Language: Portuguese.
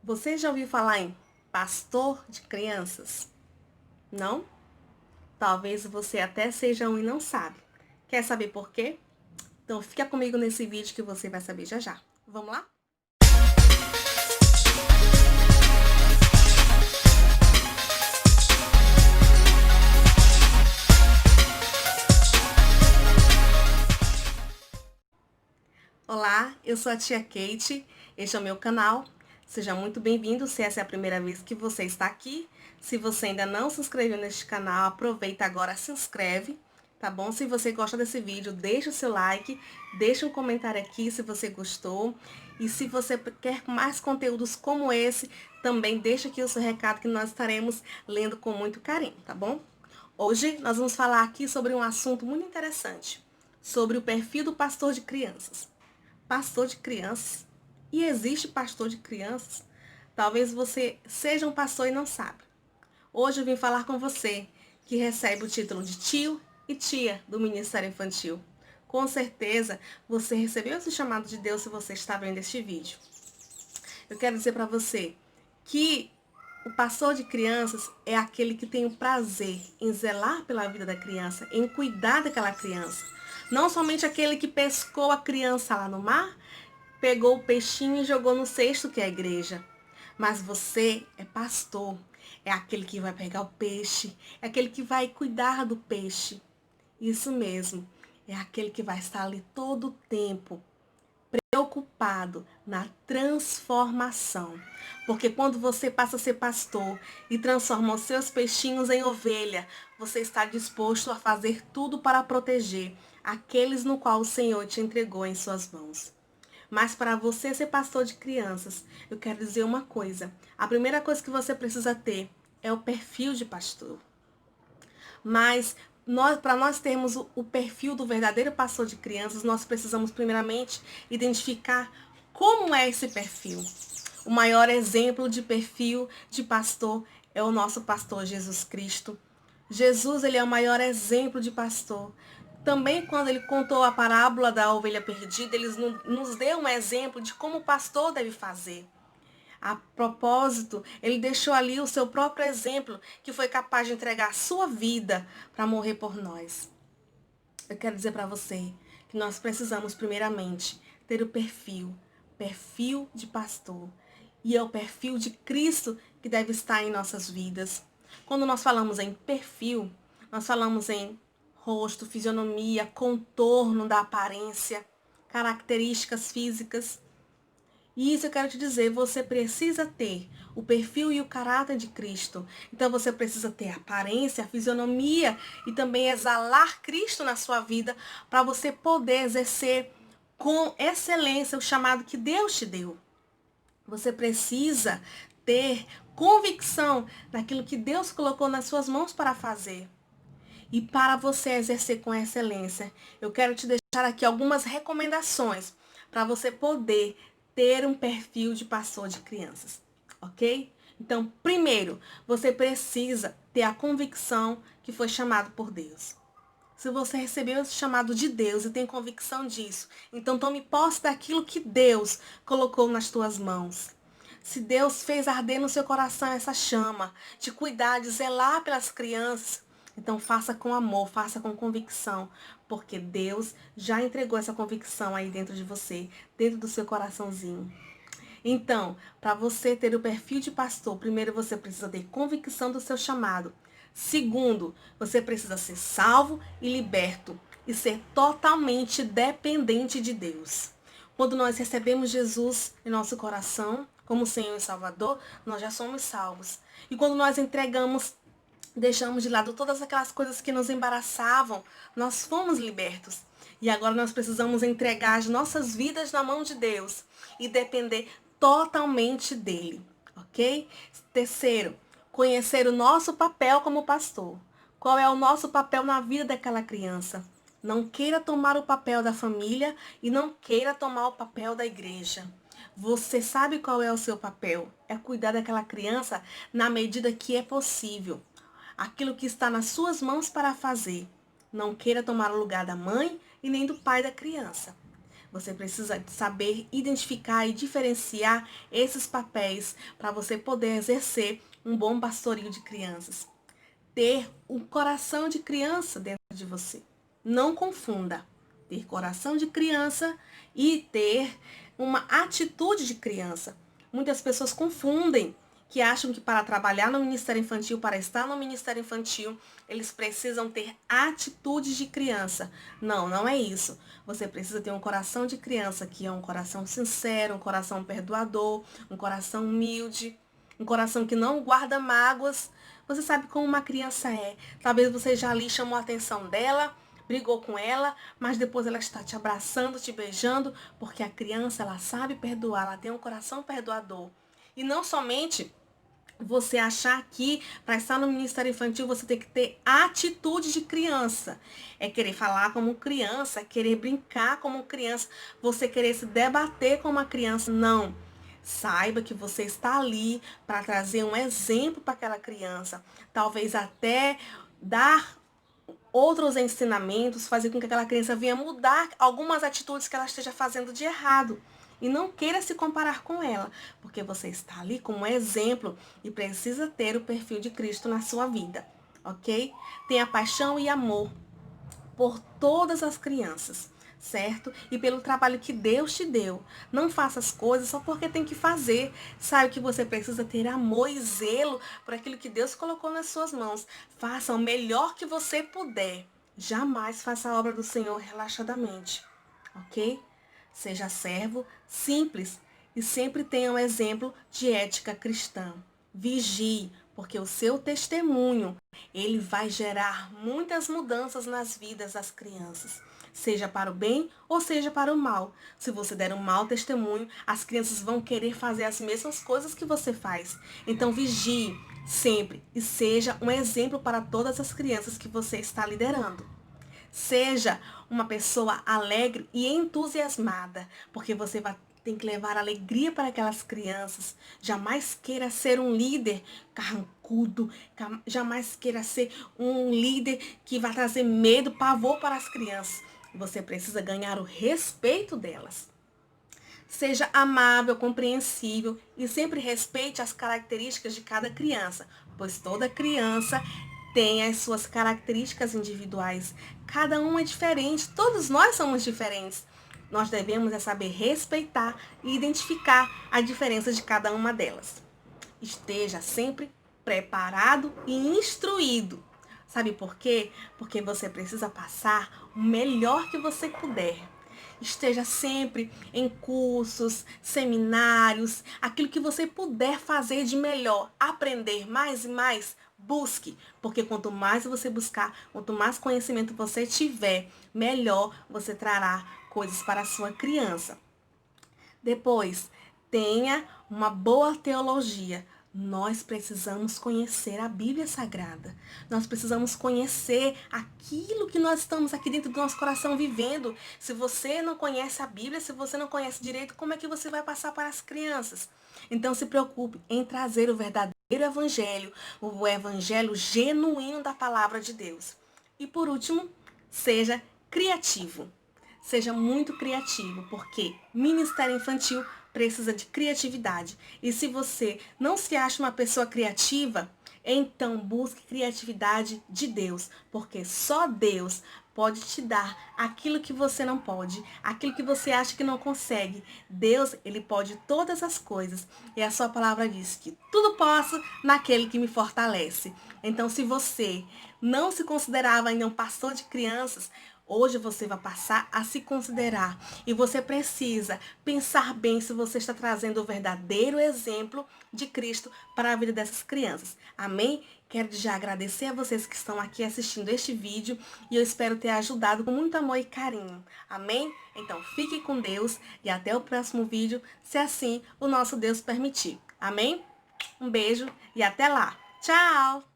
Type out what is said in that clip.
Você já ouviu falar em pastor de crianças? Não? Talvez você até seja um e não sabe. Quer saber por quê? Então fica comigo nesse vídeo que você vai saber já já. Vamos lá? Olá, eu sou a tia Kate, este é o meu canal. Seja muito bem-vindo se essa é a primeira vez que você está aqui. Se você ainda não se inscreveu neste canal, aproveita agora, se inscreve, tá bom? Se você gosta desse vídeo, deixa o seu like, deixa um comentário aqui se você gostou. E se você quer mais conteúdos como esse, também deixa aqui o seu recado que nós estaremos lendo com muito carinho, tá bom? Hoje nós vamos falar aqui sobre um assunto muito interessante, sobre o perfil do pastor de crianças. Pastor de crianças? E existe pastor de crianças? Talvez você seja um pastor e não sabe. Hoje eu vim falar com você que recebe o título de tio e tia do Ministério Infantil. Com certeza você recebeu esse chamado de Deus se você está vendo este vídeo. Eu quero dizer para você que o pastor de crianças é aquele que tem o prazer em zelar pela vida da criança, em cuidar daquela criança. Não somente aquele que pescou a criança lá no mar, pegou o peixinho e jogou no cesto que é a igreja. Mas você é pastor, é aquele que vai pegar o peixe, é aquele que vai cuidar do peixe. Isso mesmo, é aquele que vai estar ali todo o tempo, preocupado na transformação. Porque quando você passa a ser pastor e transforma os seus peixinhos em ovelha, você está disposto a fazer tudo para proteger aqueles no qual o Senhor te entregou em suas mãos. Mas para você ser pastor de crianças, eu quero dizer uma coisa. A primeira coisa que você precisa ter é o perfil de pastor. Mas para nós termos o perfil do verdadeiro pastor de crianças, nós precisamos primeiramente identificar como é esse perfil. O maior exemplo de perfil de pastor é o nosso pastor Jesus Cristo. Jesus, ele é o maior exemplo de pastor. Também quando ele contou a parábola da ovelha perdida, ele nos deu um exemplo de como o pastor deve fazer. A propósito, ele deixou ali o seu próprio exemplo, que foi capaz de entregar a sua vida para morrer por nós. Eu quero dizer para você que nós precisamos, primeiramente, ter o perfil de pastor. E é o perfil de Cristo que deve estar em nossas vidas. Quando nós falamos em perfil, nós falamos em rosto, fisionomia, contorno da aparência, características físicas. E isso eu quero te dizer, você precisa ter o perfil e o caráter de Cristo. Então você precisa ter a aparência, a fisionomia e também exalar Cristo na sua vida para você poder exercer com excelência o chamado que Deus te deu. Você precisa ter convicção daquilo que Deus colocou nas suas mãos para fazer. E para você exercer com excelência, eu quero te deixar aqui algumas recomendações para você poder ter um perfil de pastor de crianças, ok? Então, primeiro, você precisa ter a convicção que foi chamado por Deus. Se você recebeu esse chamado de Deus e tem convicção disso, então tome posse daquilo que Deus colocou nas tuas mãos. Se Deus fez arder no seu coração essa chama de cuidar, de zelar pelas crianças, então faça com amor, faça com convicção, porque Deus já entregou essa convicção aí dentro de você, dentro do seu coraçãozinho. Então, para você ter o perfil de pastor, primeiro você precisa ter convicção do seu chamado. Segundo, você precisa ser salvo e liberto e ser totalmente dependente de Deus. Quando nós recebemos Jesus em nosso coração, como Senhor e Salvador, nós já somos salvos. E quando nós entregamos, deixamos de lado todas aquelas coisas que nos embaraçavam, nós fomos libertos. E agora nós precisamos entregar as nossas vidas na mão de Deus e depender totalmente dele, ok? Terceiro, conhecer o nosso papel como pastor. Qual é o nosso papel na vida daquela criança? Não queira tomar o papel da família e não queira tomar o papel da igreja. Você sabe qual é o seu papel? É cuidar daquela criança na medida que é possível. Aquilo que está nas suas mãos para fazer. Não queira tomar o lugar da mãe e nem do pai da criança. Você precisa saber identificar e diferenciar esses papéis para você poder exercer um bom pastorio de crianças. Ter um coração de criança dentro de você. Não confunda ter coração de criança e ter uma atitude de criança. Muitas pessoas confundem, que acham que para trabalhar no Ministério Infantil, para estar no Ministério Infantil, eles precisam ter atitudes de criança. Não, não é isso. Você precisa ter um coração de criança, que é um coração sincero, um coração perdoador, um coração humilde, um coração que não guarda mágoas. Você sabe como uma criança é. Talvez você já ali chamou a atenção dela, brigou com ela, mas depois ela está te abraçando, te beijando, porque a criança, ela sabe perdoar, ela tem um coração perdoador. E não somente você achar que para estar no Ministério Infantil você tem que ter atitude de criança. É querer falar como criança, é querer brincar como criança, você querer se debater como uma criança. Não. Saiba que você está ali para trazer um exemplo para aquela criança. Talvez até dar outros ensinamentos, fazer com que aquela criança venha mudar algumas atitudes que ela esteja fazendo de errado. E não queira se comparar com ela, porque você está ali como exemplo e precisa ter o perfil de Cristo na sua vida, ok? Tenha paixão e amor por todas as crianças, certo? E pelo trabalho que Deus te deu. Não faça as coisas só porque tem que fazer. Saiba que você precisa ter amor e zelo por aquilo que Deus colocou nas suas mãos. Faça o melhor que você puder. Jamais faça a obra do Senhor relaxadamente, ok? Seja servo, simples e sempre tenha um exemplo de ética cristã. Vigie, porque o seu testemunho, ele vai gerar muitas mudanças nas vidas das crianças, seja para o bem ou seja para o mal. Se você der um mau testemunho, as crianças vão querer fazer as mesmas coisas que você faz. Então vigie sempre e seja um exemplo para todas as crianças que você está liderando. Seja uma pessoa alegre e entusiasmada, porque você tem que levar alegria para aquelas crianças. Jamais queira ser um líder carrancudo, jamais queira ser um líder que vai trazer medo, pavor para as crianças. Você precisa ganhar o respeito delas. Seja amável, compreensível e sempre respeite as características de cada criança, pois toda criança tem as suas características individuais. Cada um é diferente, todos nós somos diferentes. Nós devemos saber respeitar e identificar a diferença de cada uma delas. Esteja sempre preparado e instruído. Sabe por quê? Porque você precisa passar o melhor que você puder. Esteja sempre em cursos, seminários, aquilo que você puder fazer de melhor, aprender mais e mais, busque, porque quanto mais você buscar, quanto mais conhecimento você tiver, melhor você trará coisas para a sua criança. Depois, tenha uma boa teologia. Nós precisamos conhecer a Bíblia Sagrada. Nós precisamos conhecer aquilo que nós estamos aqui dentro do nosso coração vivendo. Se você não conhece a Bíblia, se você não conhece direito, como é que você vai passar para as crianças? Então se preocupe em trazer o verdadeiro evangelho, o evangelho genuíno da palavra de Deus. E por último, seja criativo. Seja muito criativo, porque Ministério Infantil precisa de criatividade. E se você não se acha uma pessoa criativa, então busque criatividade de Deus, porque só Deus pode te dar aquilo que você não pode, aquilo que você acha que não consegue. Deus, ele pode todas as coisas. E a sua palavra diz que tudo posso naquele que me fortalece. Então, se você não se considerava ainda um pastor de crianças, hoje você vai passar a se considerar e você precisa pensar bem se você está trazendo o verdadeiro exemplo de Cristo para a vida dessas crianças. Amém? Quero já agradecer a vocês que estão aqui assistindo este vídeo e eu espero ter ajudado com muito amor e carinho. Amém? Então fique com Deus e até o próximo vídeo, se assim o nosso Deus permitir. Amém? Um beijo e até lá. Tchau!